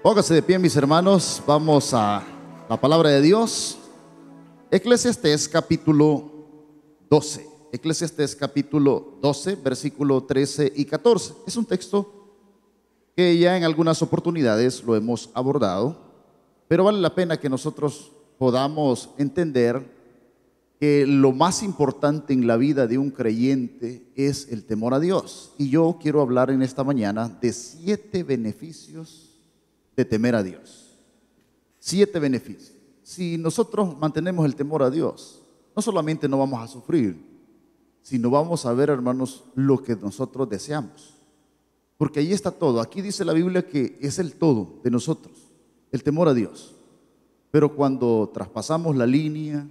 Póngase de pie, mis hermanos. Vamos a la palabra de Dios. Eclesiastés capítulo 12. Eclesiastés capítulo 12, versículo 13 y 14. Es un texto que ya en algunas oportunidades lo hemos abordado, pero vale la pena que nosotros podamos entender que lo más importante en la vida de un creyente es el temor a Dios. Y yo quiero hablar en esta mañana de 7 beneficios de temer a Dios. 7 beneficios. Si nosotros mantenemos el temor a Dios, no solamente no vamos a sufrir, sino vamos a ver, hermanos, lo que nosotros deseamos. Porque ahí está todo. Aquí dice la Biblia que es el todo de nosotros, el temor a Dios. Pero cuando traspasamos la línea,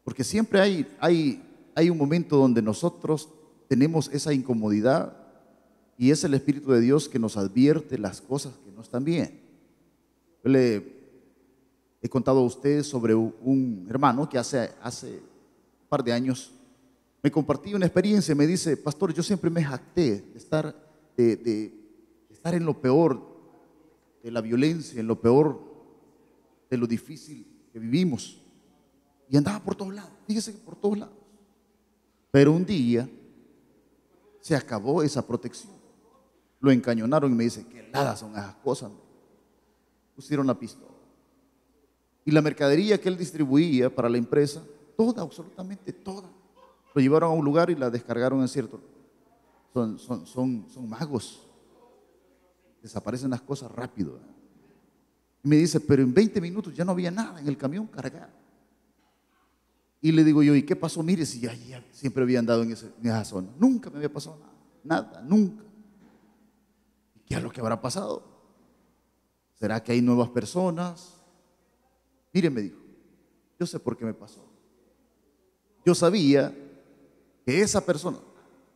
porque siempre hay un momento donde nosotros tenemos esa incomodidad y es el Espíritu de Dios que nos advierte las cosas que no están bien. Yo le he contado a ustedes sobre un hermano que hace un par de años me compartía una experiencia. Me dice: pastor, yo siempre me jacté de estar en lo peor de la violencia, en lo peor de lo difícil que vivimos. Y andaba por todos lados, fíjese que por todos lados. Pero un día se acabó esa protección. Lo encañonaron y me dice: qué heladas son esas cosas. Pusieron la pistola. Y la mercadería que él distribuía para la empresa, toda, absolutamente toda, lo llevaron a un lugar y la descargaron en cierto. Son magos. Desaparecen las cosas rápido. Y me dice: pero en 20 minutos ya no había nada en el camión cargado. Y le digo yo: ¿y qué pasó? Mire, si ya siempre había andado en esa zona. Nunca me había pasado nada, nunca. ¿Y qué es lo que habrá pasado? ¿Será que hay nuevas personas? Mire, me dijo, yo sé por qué me pasó. Yo sabía que esa persona,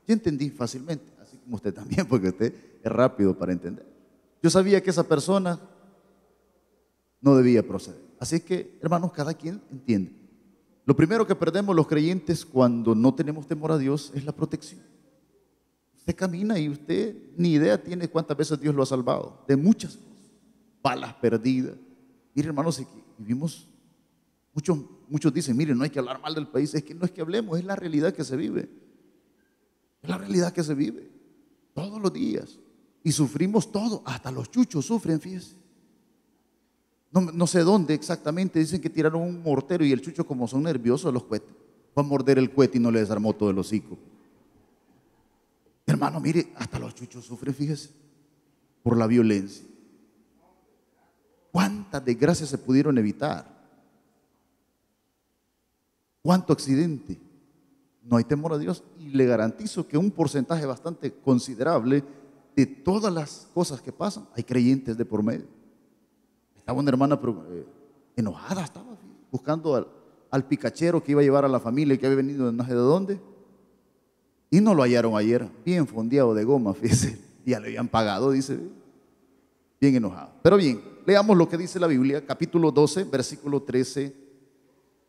yo entendí fácilmente, así como usted también, porque usted es rápido para entender. Yo sabía que esa persona no debía proceder. Así que, hermanos, cada quien entiende. Lo primero que perdemos los creyentes cuando no tenemos temor a Dios es la protección. Usted camina y usted ni idea tiene cuántas veces Dios lo ha salvado. De muchas cosas. Balas perdidas. Mire, hermanos, vivimos, muchos dicen: mire, no hay que hablar mal del país. Es que no es que hablemos, es la realidad que se vive. Es la realidad que se vive. Todos los días. Y sufrimos todo. Hasta los chuchos sufren, fíjese. No sé dónde exactamente, dicen que tiraron un mortero y el chucho, como son nerviosos los cohetes, fue a morder el cohete y no le desarmó todo el hocico. Hermano, mire, hasta los chuchos sufren, fíjese, por la violencia. ¿Cuántas desgracias se pudieron evitar? ¿Cuánto accidente? No hay temor a Dios, y le garantizo que un porcentaje bastante considerable de todas las cosas que pasan, hay creyentes de por medio. Estaba una hermana enojada, estaba buscando al picachero que iba a llevar a la familia y que había venido de no sé de dónde. Y no lo hallaron ayer, bien fondeado de goma, fíjese. Ya le habían pagado, dice, bien enojado. Pero bien, leamos lo que dice la Biblia, capítulo 12, versículo 13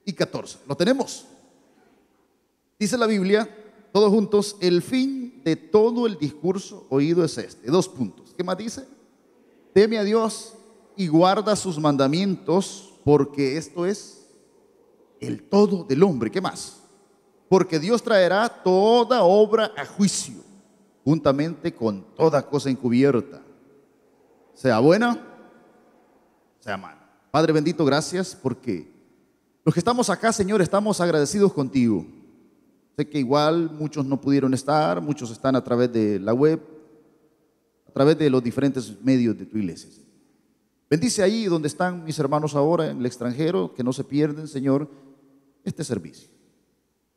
y 14. ¿Lo tenemos? Dice la Biblia, todos juntos: el fin de todo el discurso oído es este. 2 puntos. ¿Qué más dice? Teme a Dios y guarda sus mandamientos, porque esto es el todo del hombre. ¿Qué más? Porque Dios traerá toda obra a juicio, juntamente con toda cosa encubierta, sea buena, sea mala. Padre bendito, gracias, porque los que estamos acá, Señor, estamos agradecidos contigo. Sé que igual muchos no pudieron estar, muchos están a través de la web, a través de los diferentes medios de tu iglesia. Bendice ahí donde están mis hermanos ahora en el extranjero, que no se pierden, Señor, este servicio.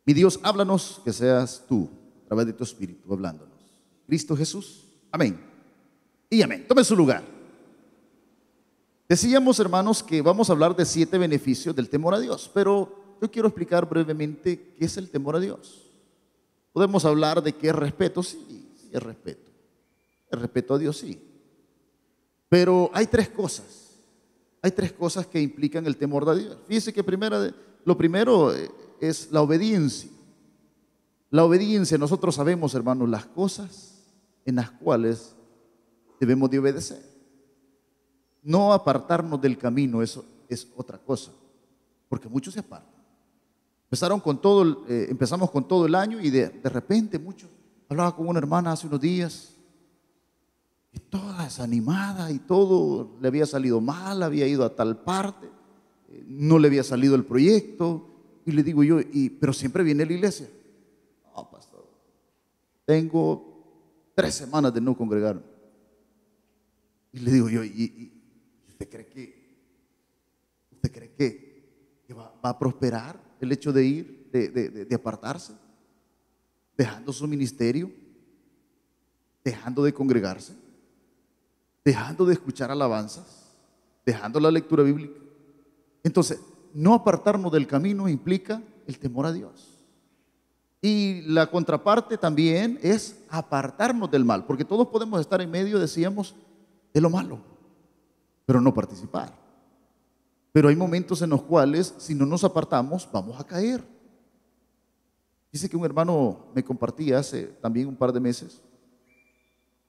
Mi Dios, háblanos, que seas tú, a través de tu Espíritu, hablándonos. Cristo Jesús, amén y amén. Tome su lugar. Decíamos, hermanos, que vamos a hablar de 7 beneficios del temor a Dios, pero yo quiero explicar brevemente qué es el temor a Dios. Podemos hablar de qué es respeto, sí es respeto. El respeto a Dios, sí. Pero hay 3 cosas. Hay 3 cosas que implican el temor de Dios. Fíjese que lo primero es la obediencia. La obediencia, nosotros sabemos, hermanos, las cosas en las cuales debemos de obedecer. No apartarnos del camino, eso es otra cosa, porque muchos se apartan. Empezamos con todo el año y de repente muchos. Hablaba con una hermana hace unos días y toda desanimada y todo le había salido mal, había ido a tal parte, no le había salido el proyecto. Y le digo yo, pero siempre viene a la iglesia. No, pastor, tengo 3 semanas de no congregarme. Y le digo yo, ¿y usted cree que va a prosperar el hecho de ir, de apartarse, dejando su ministerio, dejando de congregarse, dejando de escuchar alabanzas, dejando la lectura bíblica? Entonces, no apartarnos del camino implica el temor a Dios. Y la contraparte también es apartarnos del mal, porque todos podemos estar en medio, decíamos, de lo malo, pero no participar. Pero hay momentos en los cuales, si no nos apartamos, vamos a caer. Dice que un hermano me compartía hace también un par de meses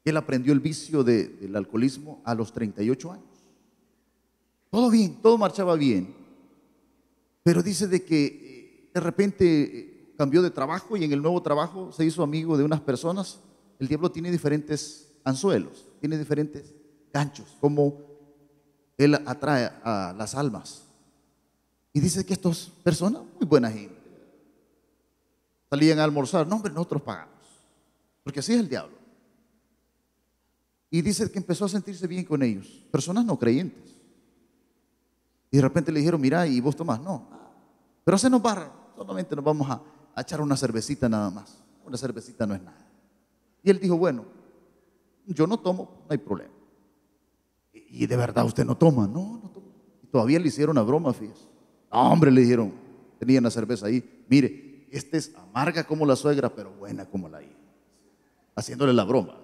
que él aprendió el vicio del alcoholismo a los 38 años. Todo bien, todo marchaba bien. Pero dice de que de repente cambió de trabajo y en el nuevo trabajo se hizo amigo de unas personas. El diablo tiene diferentes anzuelos, tiene diferentes ganchos, como él atrae a las almas. Y dice que estas personas, muy buena gente, salían a almorzar. No, hombre, nosotros pagamos, porque así es el diablo. Y dice que empezó a sentirse bien con ellos, personas no creyentes. Y de repente le dijeron, mira, ¿y vos tomás? No, pero hacenos barra, solamente nos vamos a echar una cervecita nada más. Una cervecita no es nada. Y él dijo, bueno, yo no tomo, no hay problema. Y de verdad usted no toma. No, no tomo. Y todavía le hicieron una broma, fíjese. No, hombre, le dijeron, tenían la cerveza ahí, mire, esta es amarga como la suegra, pero buena como la hija. Haciéndole la broma.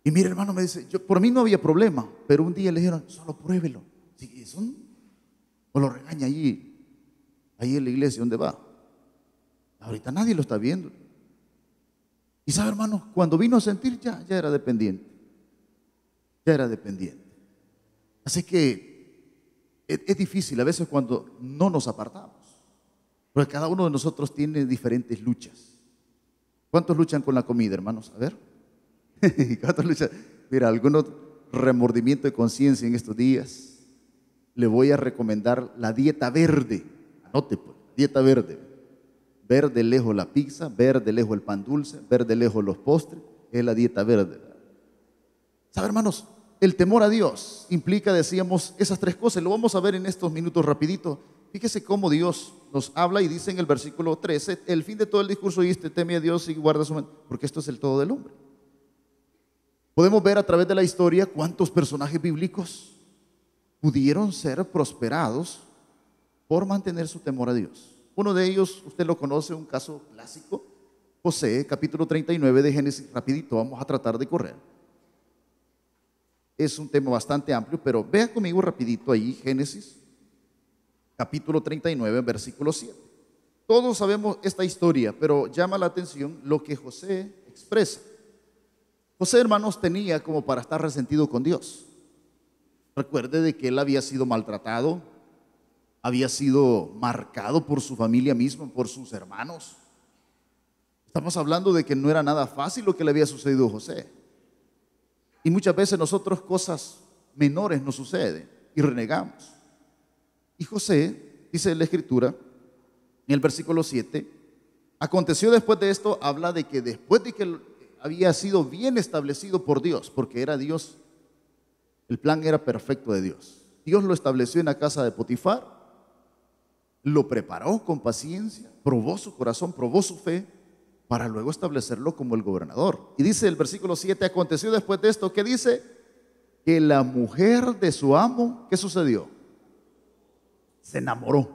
Y mire, hermano, me dice, por mí no había problema, pero un día le dijeron, solo pruébelo. Sí, o lo regaña ahí en la iglesia donde va. Ahorita nadie lo está viendo. Y sabe, hermano, cuando vino a sentir ya era dependiente. Ya era dependiente. Así que es difícil a veces cuando no nos apartamos. Porque cada uno de nosotros tiene diferentes luchas. ¿Cuántos luchan con la comida, hermanos? A ver. ¿Cuántos luchan? Mira, algunos remordimiento de conciencia en estos días. Le voy a recomendar la dieta verde. Anote, pues, dieta verde. Ver de lejos la pizza, ver de lejos el pan dulce, ver de lejos los postres. Es la dieta verde. ¿Sabe, hermanos? El temor a Dios implica, decíamos, esas 3 cosas. Lo vamos a ver en estos minutos rapidito. Fíjese cómo Dios nos habla y dice en el versículo 13, el fin de todo el discurso y teme a Dios y guarda su mano, porque esto es el todo del hombre. Podemos ver a través de la historia cuántos personajes bíblicos pudieron ser prosperados por mantener su temor a Dios. Uno de ellos, usted lo conoce, un caso clásico, José, capítulo 39 de Génesis. Rapidito, vamos a tratar de correr. Es un tema bastante amplio, pero vea conmigo rapidito ahí, Génesis, capítulo 39, versículo 7. Todos sabemos esta historia, pero llama la atención lo que José expresa. José, hermanos, tenía como para estar resentido con Dios. Recuerde de que él había sido maltratado, había sido marcado por su familia misma, por sus hermanos. Estamos hablando de que no era nada fácil lo que le había sucedido a José. Y muchas veces nosotros cosas menores nos suceden y renegamos. Y José, dice la Escritura, en el versículo 7, aconteció después de esto, habla de que después de que había sido bien establecido por Dios, porque era Dios, el plan era perfecto de Dios. Dios lo estableció en la casa de Potifar, lo preparó con paciencia, probó su corazón, probó su fe, para luego establecerlo como el gobernador. Y dice el versículo 7, aconteció después de esto, ¿qué dice? Que la mujer de su amo, ¿qué sucedió? Se enamoró.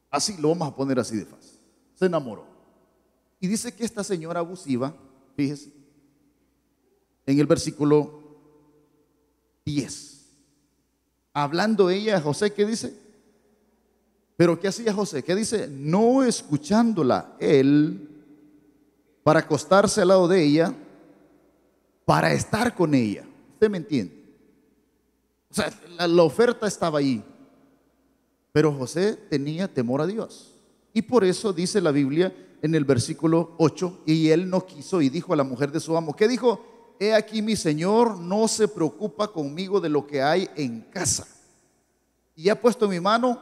Así lo vamos a poner así de fácil. Se enamoró. Y dice que esta señora abusiva, fíjese, en el versículo 10, hablando ella a José, ¿qué dice? Pero ¿qué hacía José? ¿Qué dice? No escuchándola él para acostarse al lado de ella, para estar con ella. Usted me entiende. O sea, la oferta estaba ahí. Pero José tenía temor a Dios. Y por eso dice la Biblia en el versículo 8, y él no quiso y dijo a la mujer de su amo, ¿qué dijo? He aquí mi señor no se preocupa conmigo de lo que hay en casa. Y ha puesto en mi mano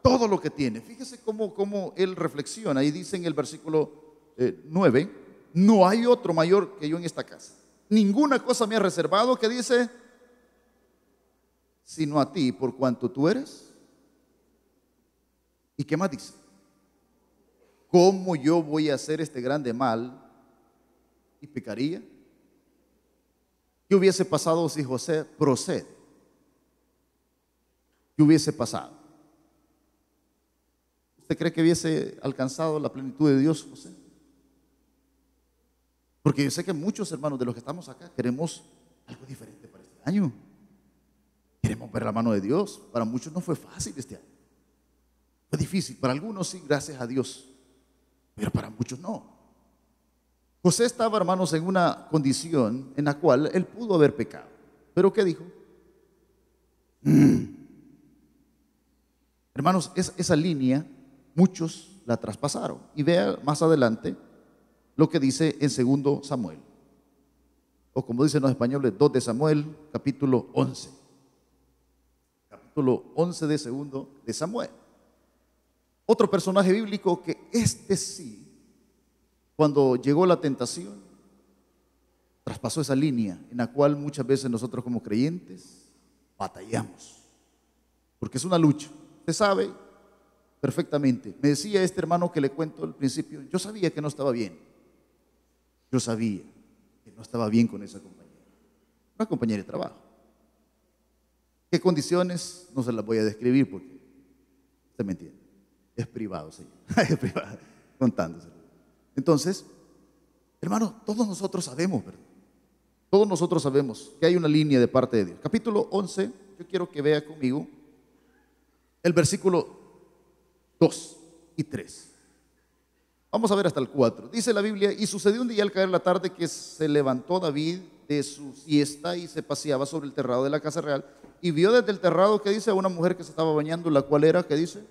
todo lo que tiene. Fíjese cómo él reflexiona. Y dice en el versículo 9, no hay otro mayor que yo en esta casa. Ninguna cosa me ha reservado, que dice, sino a ti por cuanto tú eres. ¿Y qué más dice? ¿Cómo yo voy a hacer este grande mal y pecaría? ¿Qué hubiese pasado si José procede? ¿Qué hubiese pasado? ¿Usted cree que hubiese alcanzado la plenitud de Dios, José? Porque yo sé que muchos hermanos de los que estamos acá queremos algo diferente para este año. Queremos ver la mano de Dios. Para muchos no fue fácil este año. Fue difícil. Para algunos sí, gracias a Dios. Pero para muchos no. José estaba, hermanos, en una condición en la cual él pudo haber pecado. ¿Pero qué dijo? Hermanos, esa línea muchos la traspasaron. Y vea más adelante lo que dice en 2 Samuel. O como dicen los españoles, 2 de Samuel, capítulo 11. Capítulo 11 de 2 de Samuel. Otro personaje bíblico que sí, cuando llegó la tentación, traspasó esa línea en la cual muchas veces nosotros como creyentes batallamos. Porque es una lucha. Usted sabe perfectamente. Me decía este hermano que le cuento al principio, yo sabía que no estaba bien. Yo sabía que no estaba bien con esa compañera. Una compañera de trabajo. ¿Qué condiciones? No se las voy a describir porque usted me entiende. Es privado, señor. Es privado, contándoselo. Entonces, hermano, todos nosotros sabemos, ¿verdad? Todos nosotros sabemos que hay una línea de parte de Dios. Capítulo 11, yo quiero que vea conmigo el versículo 2 y 3. Vamos a ver hasta el 4. Dice la Biblia, y sucedió un día al caer la tarde que se levantó David de su siesta y se paseaba sobre el terrado de la casa real y vio desde el terrado, que dice, a una mujer que se estaba bañando, la cual era, que dice,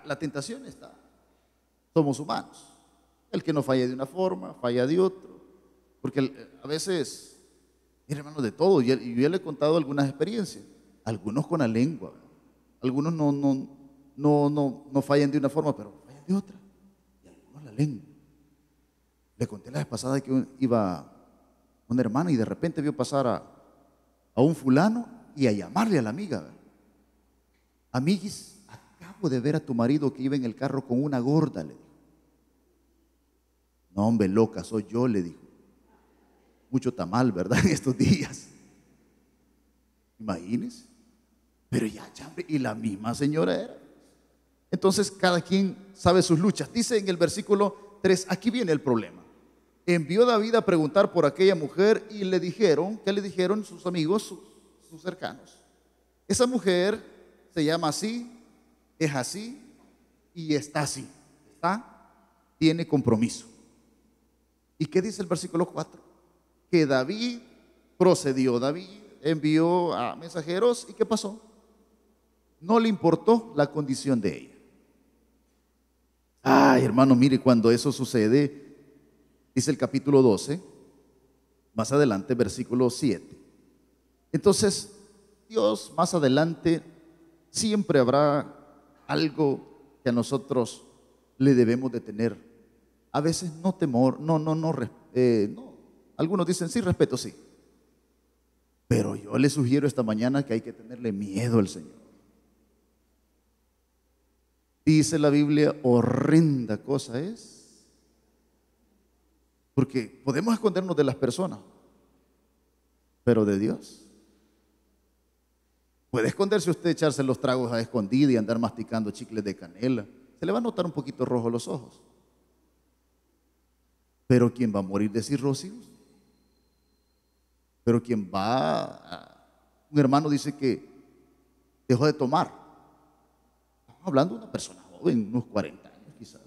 la tentación está. Somos humanos. El que no falla de una forma, falla de otro. Porque a veces, mire, hermano, de todo. Y yo ya le he contado algunas experiencias. Algunos con la lengua. Algunos no fallan de una forma, pero fallan de otra. Y algunos la lengua. Le conté la vez pasada que iba una hermana y de repente vio pasar a un fulano y a llamarle a la amiga. Amiguis, acabo de ver a tu marido que iba en el carro con una gorda, le dijo. No, hombre, loca, soy yo, le dijo. Mucho tamal, ¿verdad? En estos días. Imagínense. Pero ya, chambre, y la misma señora era. Entonces, cada quien sabe sus luchas. Dice en el versículo 3, aquí viene el problema. Envió David a preguntar por aquella mujer y le dijeron, ¿qué le dijeron sus amigos, sus cercanos? Esa mujer se llama así, es así y está así. Tiene compromiso. ¿Y qué dice el versículo 4? Que David procedió. David envió a mensajeros y ¿qué pasó? No le importó la condición de ella. Ay, hermano, mire, cuando eso sucede, dice el capítulo 12, más adelante, versículo 7. Entonces, Dios más adelante siempre habrá algo que a nosotros le debemos de tener. A veces no temor, no. Algunos dicen sí, respeto, sí. Pero yo le sugiero esta mañana que hay que tenerle miedo al Señor. Dice la Biblia, horrenda cosa es. Porque podemos escondernos de las personas, pero de Dios. Puede esconderse usted, echarse los tragos a escondida y andar masticando chicles de canela. Se le va a notar un poquito rojo los ojos. Pero ¿quién va a morir de cirrosis? Pero ¿quién un hermano dice que dejó de tomar. Estamos hablando de una persona joven, unos 40 años quizás.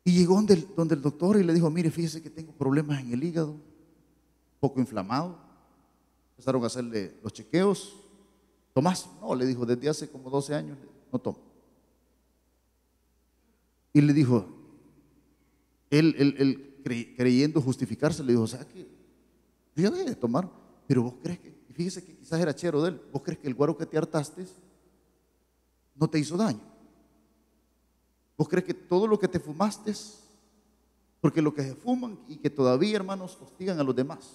Y llegó donde el doctor y le dijo, mire, fíjese que tengo problemas en el hígado. poco inflamado. Empezaron a hacerle los chequeos. ¿Tomás? No, le dijo, desde hace como 12 años no tomo. Y le dijo, él creyendo justificarse, le dijo, o sea que yo ya dejé de tomar, pero vos crees que, y fíjese que quizás era chero de él, vos crees que el guaro que te hartaste no te hizo daño. Vos crees que todo lo que te fumaste, porque lo que se fuman y que todavía, hermanos, hostigan a los demás.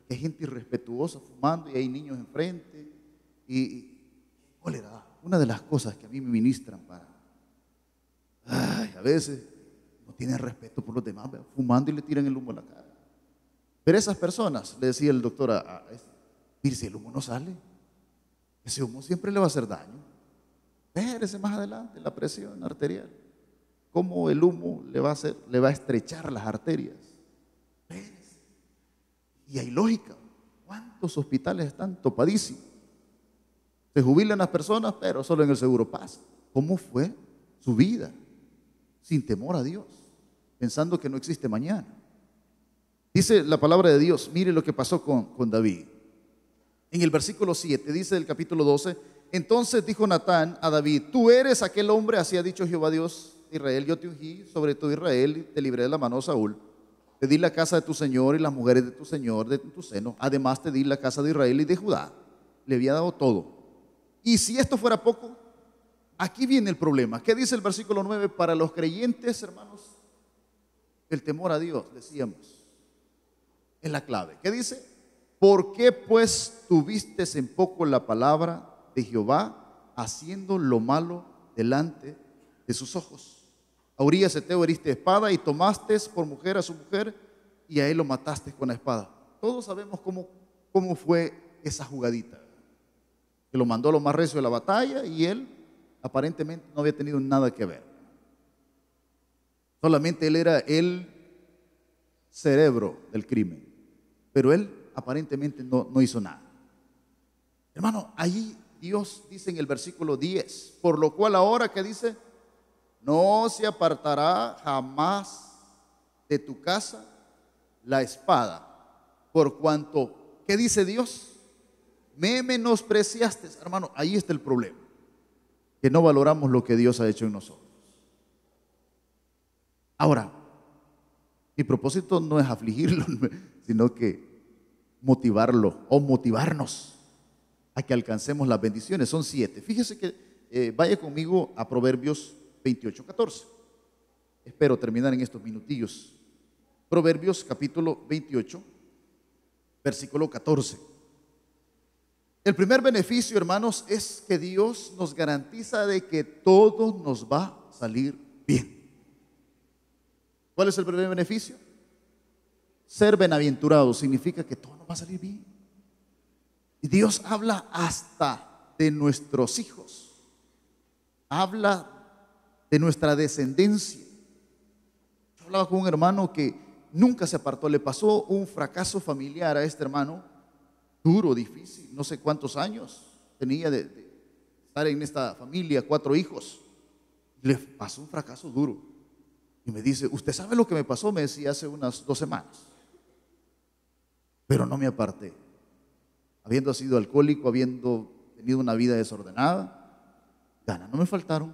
Hay gente irrespetuosa fumando y hay niños enfrente. Y cólera, una de las cosas que a mí me ministran a veces no tienen respeto por los demás, fumando y le tiran el humo a la cara. Pero esas personas, le decía el doctor mire, si el humo no sale, ese humo siempre le va a hacer daño. Espérese más adelante, la presión arterial, cómo el humo le va a estrechar las arterias. Espérese. Y hay lógica. ¿Cuántos hospitales están topadísimos? Se jubilan las personas, pero solo en el Seguro Paz. ¿Cómo fue su vida? Sin temor a Dios, pensando que no existe mañana. Dice la palabra de Dios, mire lo que pasó con David. En el versículo 7 dice del capítulo 12, entonces dijo Natán a David, tú eres aquel hombre, así ha dicho Jehová Dios de Israel, yo te ungí sobre todo Israel y te libré de la mano de Saúl. Te di la casa de tu señor y las mujeres de tu señor de tu seno. Además te di la casa de Israel y de Judá. Le había dado todo. Y si esto fuera poco, aquí viene el problema. ¿Qué dice el versículo 9? Para los creyentes, hermanos, el temor a Dios, decíamos, es la clave. ¿Qué dice? ¿Por qué pues tuviste en poco la palabra de Jehová, haciendo lo malo delante de sus ojos? A Urías Eteo heriste espada y tomaste por mujer a su mujer y a él lo mataste con la espada. Todos sabemos cómo fue esa jugadita. Que lo mandó a lo más recio de la batalla y él aparentemente no había tenido nada que ver. Solamente él era el cerebro del crimen, pero él aparentemente no hizo nada. Hermano, ahí Dios dice en el versículo 10, por lo cual ahora que dice, no se apartará jamás de tu casa la espada, por cuanto, ¿qué dice Dios? Me menospreciaste. Hermano, ahí está el problema, que no valoramos lo que Dios ha hecho en nosotros. Ahora, mi propósito no es afligirlo, sino que motivarlo o motivarnos a que alcancemos las bendiciones. Son 7. Fíjese que vaya conmigo a Proverbios 28:14. Espero terminar en estos minutillos. Proverbios capítulo 28, versículo 14. El primer beneficio, hermanos, es que Dios nos garantiza de que todo nos va a salir bien. ¿Cuál es el primer beneficio? Ser bienaventurado significa que todo nos va a salir bien. Y Dios habla hasta de nuestros hijos. Habla de nuestra descendencia. Yo hablaba con un hermano que nunca se apartó. Le pasó un fracaso familiar a este hermano, duro, difícil, no sé cuántos años tenía de estar en esta familia, 4 hijos. Le pasó un fracaso duro. Y me dice, ¿usted sabe lo que me pasó? Me decía hace unas 2 semanas. Pero no me aparté. Habiendo sido alcohólico, habiendo tenido una vida desordenada, ganas no me faltaron,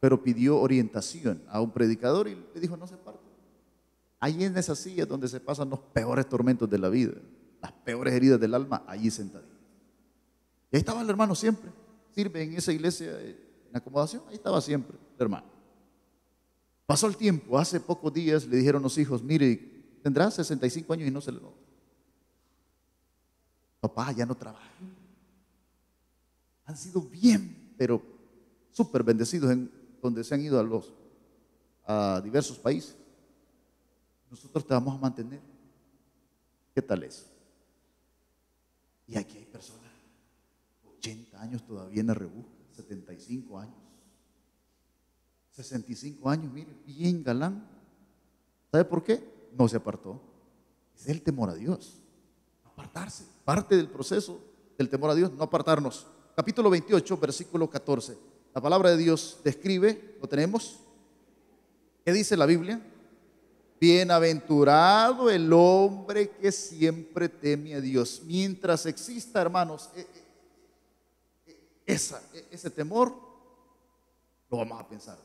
pero pidió orientación a un predicador y le dijo, no se aparte. Ahí en esa silla es donde se pasan los peores tormentos de la vida, las peores heridas del alma, allí sentadito. Y ahí estaba el hermano siempre. Sirve en esa iglesia en acomodación, ahí estaba siempre el hermano. Pasó el tiempo, hace pocos días le dijeron los hijos, mire, tendrá 65 años y no se le nota. Papá ya no trabaja. Han sido bien, pero súper bendecidos en donde se han ido a diversos países. Nosotros te vamos a mantener. ¿Qué tal es? Y aquí hay personas, 80 años todavía en la rebusca, 75 años, 65 años, mire, bien galán. ¿Sabe por qué? No se apartó. Es el temor a Dios. Apartarse. Parte del proceso del temor a Dios, no apartarnos. Capítulo 28, versículo 14. La palabra de Dios describe, ¿lo tenemos? ¿Qué dice la Biblia? Bienaventurado el hombre que siempre teme a Dios. Mientras exista, hermanos, ese temor, lo vamos a pensar.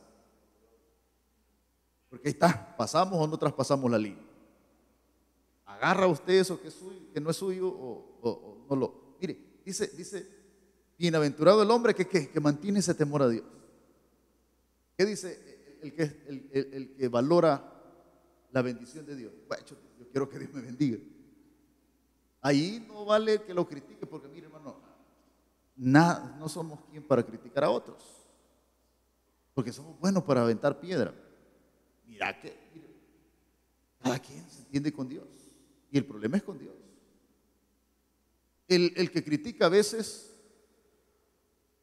Porque ahí está, pasamos o no traspasamos la línea. Agarra usted eso que es suyo, que no es suyo, o no lo. Mire, dice, bienaventurado el hombre que mantiene ese temor a Dios. ¿Qué dice el que valora la bendición de Dios? Bueno, yo quiero que Dios me bendiga. Ahí no vale que lo critique, porque mire, hermano, no somos quien para criticar a otros, porque somos buenos para aventar piedra. Mira, cada quien se entiende con Dios, y el problema es con Dios. El que critica a veces,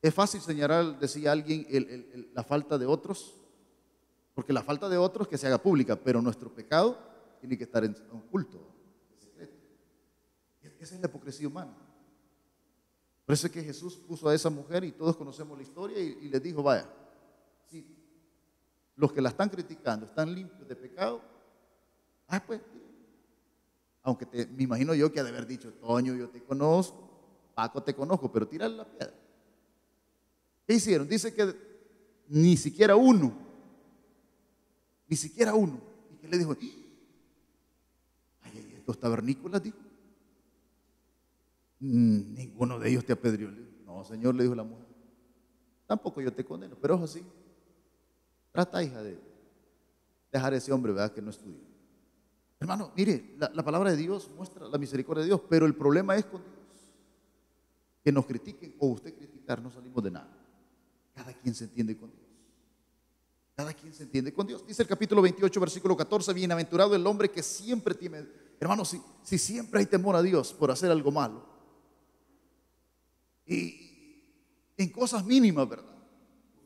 es fácil señalar, decía alguien, la falta de otros, porque la falta de otros que se haga pública, pero nuestro pecado tiene que estar en oculto, en secreto. Esa es la hipocresía humana. Por eso es que Jesús puso a esa mujer, y todos conocemos la historia, y les dijo, vaya, si los que la están criticando están limpios de pecado, pues, aunque me imagino yo que ha de haber dicho, Toño, yo te conozco, Paco, te conozco, pero tírale la piedra. ¿Qué hicieron? Dice que ni siquiera uno. ¿Y qué le dijo? Ay, estos tabernícolas, dijo. Ninguno de ellos te apedreó. No, Señor, le dijo la mujer. Tampoco yo te condeno, pero es así. Trata, hija, de dejar a ese hombre, ¿verdad? Que no estudia. Hermano, mire, la palabra de Dios muestra la misericordia de Dios, pero el problema es con Dios. Que nos critiquen o usted criticar, no salimos de nada. Cada quien se entiende con Dios. Cada quien se entiende con Dios. Dice el capítulo 28, versículo 14, bienaventurado el hombre que siempre tiene. Hermano, si siempre hay temor a Dios por hacer algo malo, y en cosas mínimas, ¿verdad?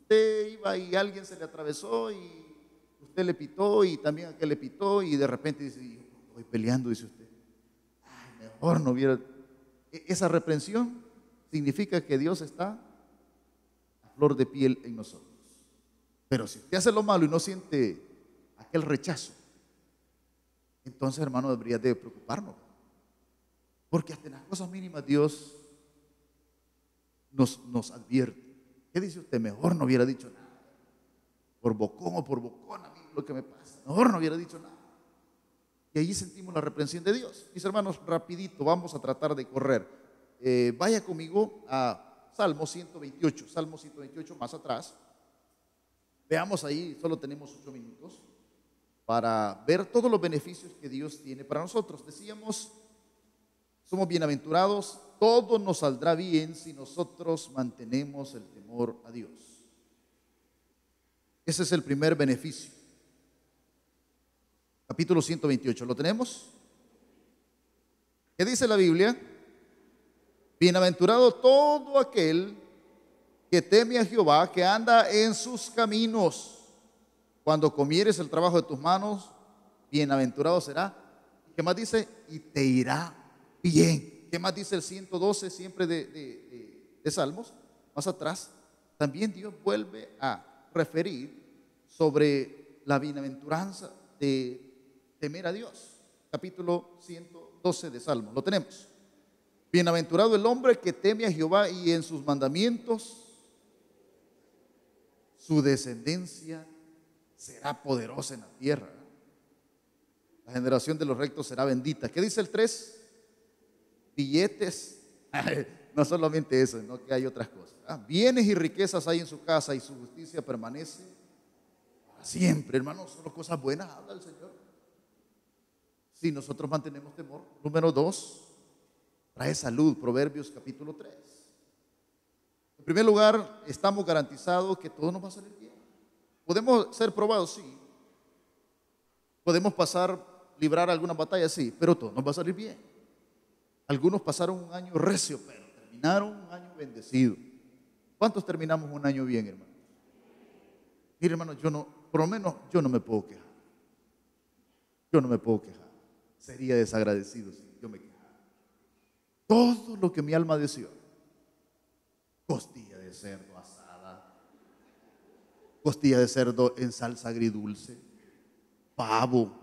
Usted iba y alguien se le atravesó y usted le pitó y también aquel le pitó, y de repente dice, voy peleando, dice usted. Ay, mejor no hubiera. Esa reprensión significa que Dios está a flor de piel en nosotros. Pero si usted hace lo malo y no siente aquel rechazo, entonces, hermano, debería de preocuparnos. Porque hasta en las cosas mínimas Dios nos advierte. ¿Qué dice usted? Mejor no hubiera dicho nada. Por bocón o por bocón, a mí lo que me pasa. Mejor no hubiera dicho nada. Y ahí sentimos la reprensión de Dios. Mis hermanos, rapidito, vamos a tratar de correr. Vaya conmigo a Salmo 128. Salmo 128, más atrás. Veamos ahí, solo tenemos 8 minutos para ver todos los beneficios que Dios tiene para nosotros. Decíamos, somos bienaventurados, todo nos saldrá bien si nosotros mantenemos el temor a Dios. Ese es el primer beneficio. Capítulo 128, ¿lo tenemos? ¿Qué dice la Biblia? Bienaventurado todo aquel que teme a Jehová, que anda en sus caminos. Cuando comieres el trabajo de tus manos, bienaventurado será. ¿Qué más dice? Y te irá bien. ¿Qué más dice el 112 siempre de Salmos? Más atrás, también Dios vuelve a referir sobre la bienaventuranza de temer a Dios. Capítulo 112 de Salmos. Lo tenemos. Bienaventurado el hombre que teme a Jehová, y en sus mandamientos su descendencia será poderosa en la tierra. La generación de los rectos será bendita. ¿Qué dice el 3? Billetes. No solamente eso, sino que hay otras cosas. Bienes y riquezas hay en su casa, y su justicia permanece para siempre. Hermanos, solo cosas buenas habla el Señor. Si nosotros mantenemos temor. Número 2, trae salud. Proverbios capítulo 3. En primer lugar, estamos garantizados que todo nos va a salir bien. Podemos ser probados, sí. Podemos librar alguna batalla, sí, pero todo nos va a salir bien. Algunos pasaron un año recio, pero terminaron un año bendecido. ¿Cuántos terminamos un año bien, hermano? Mire, hermano, por lo menos yo no me puedo quejar. Yo no me puedo quejar. Sería desagradecido si yo me quejara. Todo lo que mi alma deseó. Costilla de cerdo asada, costilla de cerdo en salsa agridulce, pavo,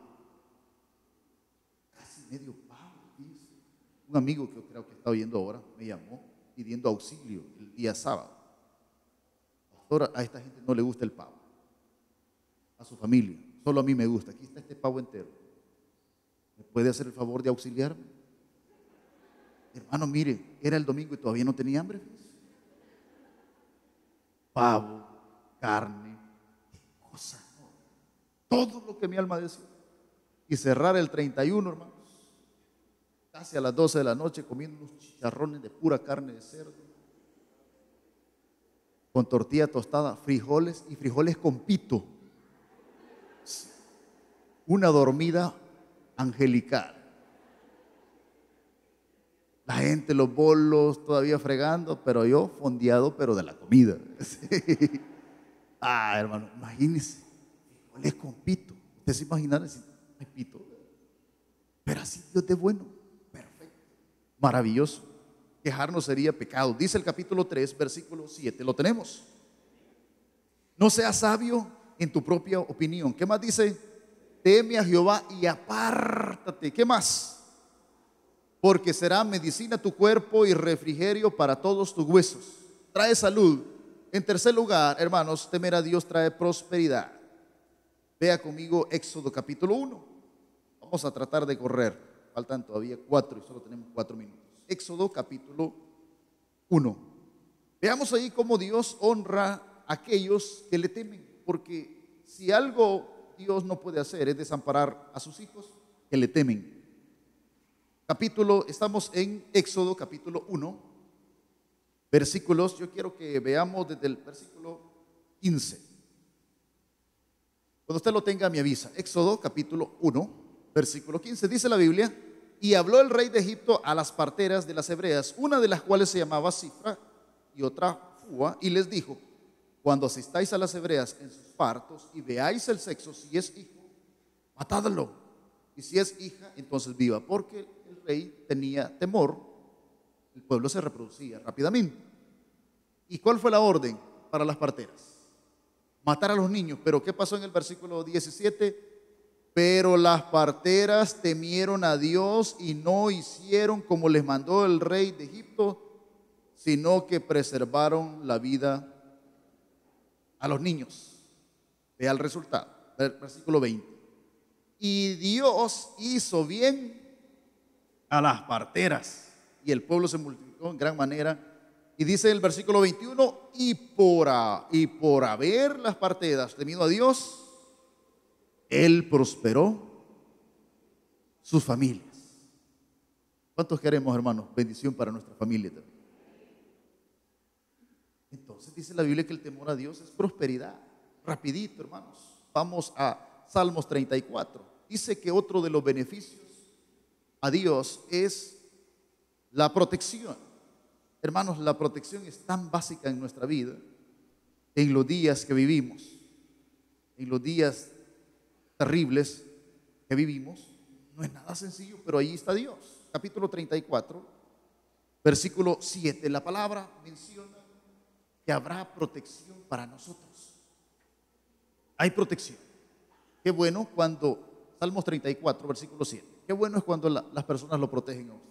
medio pavo. Fíjese. Un amigo que creo que está oyendo ahora me llamó pidiendo auxilio el día sábado. Pastor, a esta gente no le gusta el pavo, a su familia, solo a mí me gusta. Aquí está este pavo entero. ¿Me puede hacer el favor de auxiliarme? Hermano, mire, era el domingo y todavía no tenía hambre. Pavo, carne, qué cosa, ¿no? Todo lo que mi alma desea. Y cerrar el 31, hermanos, casi a las 12 de la noche, comiendo unos chicharrones de pura carne de cerdo, con tortilla tostada, frijoles y frijoles con pito. Una dormida angelical. La gente, los bolos todavía fregando, pero yo fondeado, pero de la comida. Sí. Ah, hermano, imagínese, frijoles con pito. ¿Usted se imagina si hay pito? Pero así Dios de bueno, perfecto, maravilloso. Quejarnos sería pecado. Dice el capítulo 3, versículo 7, lo tenemos. No seas sabio en tu propia opinión. ¿Qué más dice? Teme a Jehová y apártate. ¿Qué más? Porque será medicina tu cuerpo y refrigerio para todos tus huesos. Trae salud. En tercer lugar, hermanos, temer a Dios trae prosperidad. Vea conmigo Éxodo capítulo 1. Vamos a tratar de correr. Faltan todavía 4 y solo tenemos 4 minutos. Éxodo capítulo 1. Veamos ahí cómo Dios honra a aquellos que le temen. Porque si algo Dios no puede hacer es desamparar a sus hijos que le temen. Estamos en Éxodo capítulo 1, versículos, yo quiero que veamos desde el versículo 15. Cuando usted lo tenga me avisa. Éxodo capítulo 1, versículo 15, dice la Biblia: y habló el rey de Egipto a las parteras de las hebreas, una de las cuales se llamaba Cifra y otra Fua, y les dijo: cuando asistáis a las hebreas en sus partos y veáis el sexo, si es hijo, matadlo, y si es hija, entonces viva, porque el rey tenía temor, el pueblo se reproducía rápidamente. ¿Y cuál fue la orden para las parteras? Matar a los niños. Pero ¿qué pasó en el versículo 17? Pero las parteras temieron a Dios y no hicieron como les mandó el rey de Egipto, sino que preservaron la vida a los niños. Vea el resultado, versículo 20. Y Dios hizo bien a las parteras y el pueblo se multiplicó en gran manera. Y dice el versículo 21, y por haber las parteras temido a Dios, Él prosperó sus familias. ¿Cuántos queremos, hermanos? Bendición para nuestra familia también. Entonces dice la Biblia que el temor a Dios es prosperidad. Rapidito, hermanos. Vamos a Salmos 34. Dice que otro de los beneficios a Dios es la protección. Hermanos, la protección es tan básica en nuestra vida, en los días que vivimos, en los días terribles que vivimos. No es nada sencillo, pero ahí está Dios. Capítulo 34, versículo 7. La palabra menciona que habrá protección para nosotros. Hay protección. Qué bueno cuando, Salmos 34, versículo 7. Qué bueno es cuando las personas lo protegen a usted.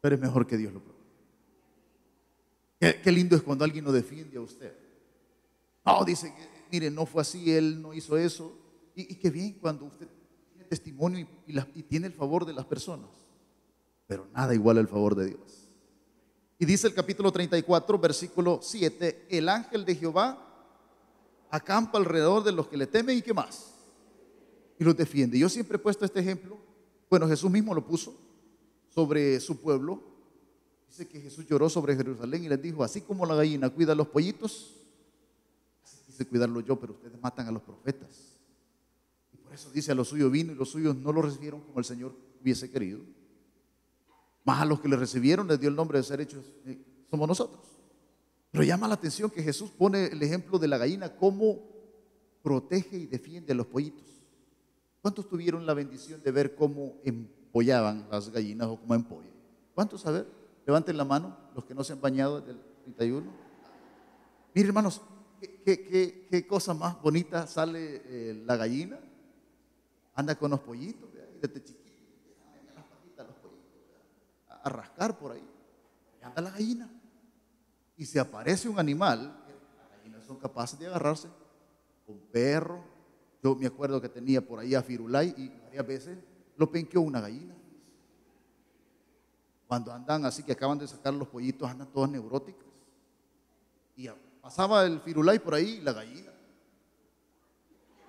Pero es mejor que Dios lo proteja. Qué lindo es cuando alguien lo defiende a usted. No, dice, mire, no fue así, él no hizo eso. Y qué bien cuando usted tiene testimonio y tiene el favor de las personas. Pero nada igual al favor de Dios. Y dice el capítulo 34, versículo 7, el ángel de Jehová acampa alrededor de los que le temen y qué más. Y los defiende. Yo siempre he puesto este ejemplo. Bueno, Jesús mismo lo puso sobre su pueblo. Dice que Jesús lloró sobre Jerusalén y les dijo: así como la gallina cuida a los pollitos, así quise cuidarlo yo, pero ustedes matan a los profetas. Y por eso dice: a los suyos vino y los suyos no lo recibieron como el Señor hubiese querido. Más a los que le recibieron les dio el nombre de ser hechos, somos nosotros. Pero llama la atención que Jesús pone el ejemplo de la gallina, cómo protege y defiende a los pollitos. ¿Cuántos tuvieron la bendición de ver cómo empollaban las gallinas o cómo empollan? ¿Cuántos? A ver, levanten la mano los que no se han bañado desde el 31. Miren, hermanos, qué cosa más bonita sale la gallina. Anda con los pollitos, desde chiquito. buscar por ahí. Ahí anda la gallina. Y se aparece un animal, las gallinas son capaces de agarrarse, un perro. Yo me acuerdo que tenía por ahí a Firulay y varias veces lo penqueó una gallina. Cuando andan así que acaban de sacar los pollitos, andan todas neuróticas. Y pasaba el Firulay por ahí y la gallina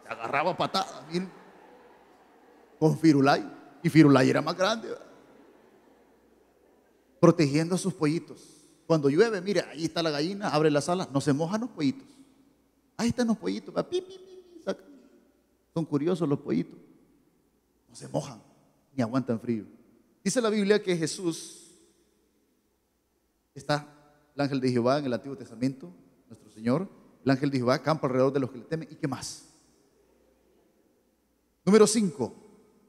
se agarraba a patadas, miren, con Firulay. Y Firulay era más grande, ¿verdad? Protegiendo a sus pollitos. Cuando llueve, mire, ahí está la gallina, abre las alas, no se mojan los pollitos. Ahí están los pollitos, va, pi, pi, pi, pi, saca. Son curiosos los pollitos. No se mojan, ni aguantan frío. Dice la Biblia que Jesús está, el ángel de Jehová en el Antiguo Testamento, nuestro Señor, el ángel de Jehová acampa alrededor de los que le temen. ¿Y qué más? Número 5,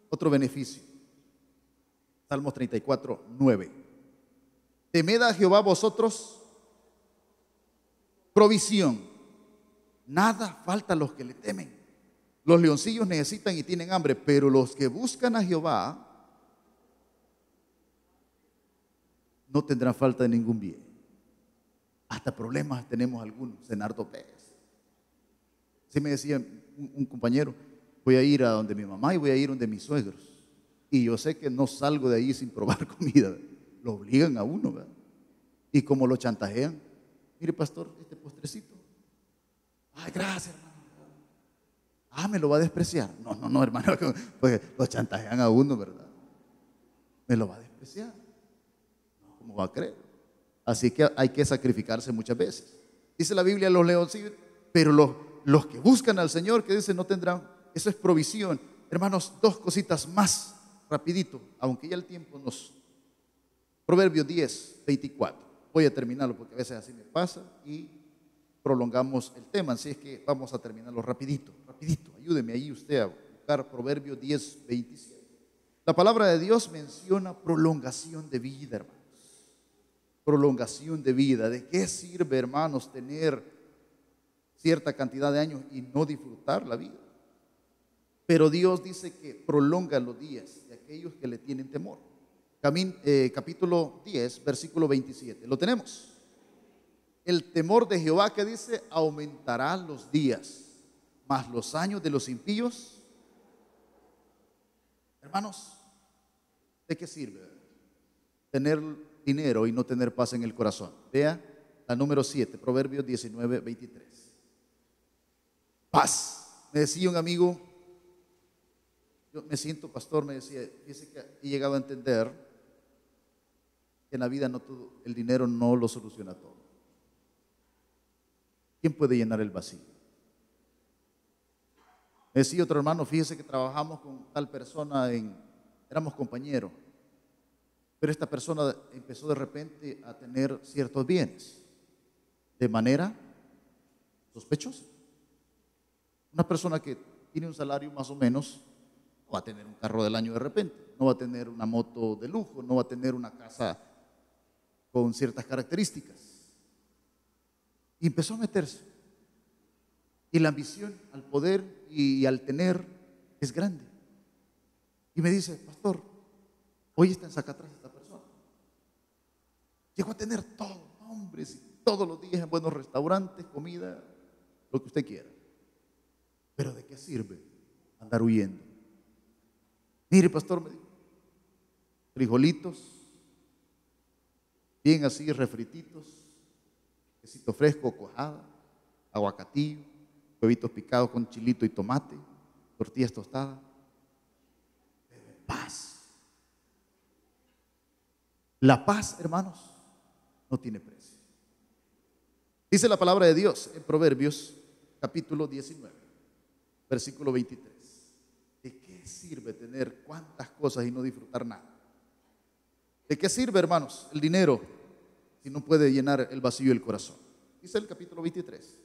otro beneficio. Salmos 34, 9. Temed a Jehová vosotros, provisión. Nada falta a los que le temen. Los leoncillos necesitan y tienen hambre, pero los que buscan a Jehová no tendrán falta de ningún bien. Hasta problemas tenemos algunos. Senardo Pérez. Sí me decía un compañero, voy a ir a donde mi mamá y voy a ir donde mis suegros. Y yo sé que no salgo de ahí sin probar comida. Lo obligan a uno, ¿verdad? Y como lo chantajean. Mire, pastor, este postrecito. Ay, gracias, hermano. Ah, me lo va a despreciar. No, no, no, hermano. Pues lo chantajean a uno, ¿verdad? Me lo va a despreciar. No, ¿cómo va a creer? Así que hay que sacrificarse muchas veces. Dice la Biblia, los leoncillos, pero los que buscan al Señor, que dice, no tendrán. Eso es provisión. Hermanos, dos cositas más, rapidito, aunque ya el tiempo nos... Proverbios 10, 24. Voy a terminarlo porque a veces así me pasa y prolongamos el tema. Así es que vamos a terminarlo rapidito, rapidito. Ayúdeme ahí usted a buscar Proverbios 10, 27. La palabra de Dios menciona prolongación de vida, hermanos. Prolongación de vida. ¿De qué sirve, hermanos, tener cierta cantidad de años y no disfrutar la vida? Pero Dios dice que prolonga los días de aquellos que le tienen temor. Capítulo 10, versículo 27. ¿Lo tenemos? El temor de Jehová, que dice, aumentará los días, mas los años de los impíos. Hermanos, ¿de qué sirve tener dinero y no tener paz en el corazón? Vea la número 7, Proverbios 19, 23. Paz. Me decía un amigo, yo me siento pastor, me decía, dice que he llegado a entender que en la vida no todo, el dinero no lo soluciona todo. ¿Quién puede llenar el vacío? Me decía otro hermano, fíjese que trabajamos con tal persona, éramos compañeros, pero esta persona empezó de repente a tener ciertos bienes de manera sospechosa. Una persona que tiene un salario más o menos no va a tener un carro del año de repente, no va a tener una moto de lujo, no va a tener una casa con ciertas características. Y empezó a meterse. Y la ambición al poder y al tener es grande. Y me dice, pastor, hoy está en Zacatras esta persona. Llegó a tener todo, hombres, todos los días en buenos restaurantes, comida, lo que usted quiera. Pero ¿de qué sirve andar huyendo? Mire, pastor, me dijo, frijolitos, bien así, refrititos, quesito fresco, cuajada, aguacatillo, huevitos picados con chilito y tomate, tortillas tostadas. Paz. La paz, hermanos, no tiene precio. Dice la palabra de Dios en Proverbios capítulo 19, versículo 23. ¿De qué sirve tener cuantas cosas y no disfrutar nada? ¿De qué sirve, hermanos, el dinero si no puede llenar el vacío del corazón? Dice el capítulo 23,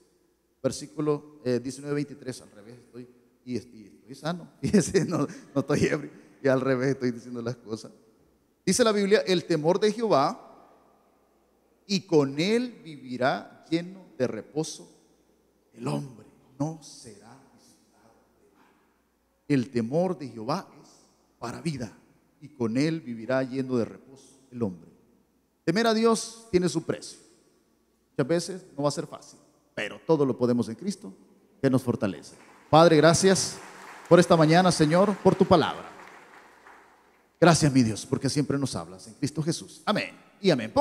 versículo 19, 23, al revés estoy, y estoy sano, fíjese, no estoy ebrio, y al revés estoy diciendo las cosas. Dice la Biblia, el temor de Jehová, y con él vivirá lleno de reposo el hombre, no será visitado de mal. El temor de Jehová es para vida, y con él vivirá lleno de reposo el hombre. Temer a Dios tiene su precio. Muchas veces no va a ser fácil, pero todo lo podemos en Cristo que nos fortalece. Padre, gracias por esta mañana, Señor, por tu palabra. Gracias, mi Dios, porque siempre nos hablas en Cristo Jesús. Amén y amén.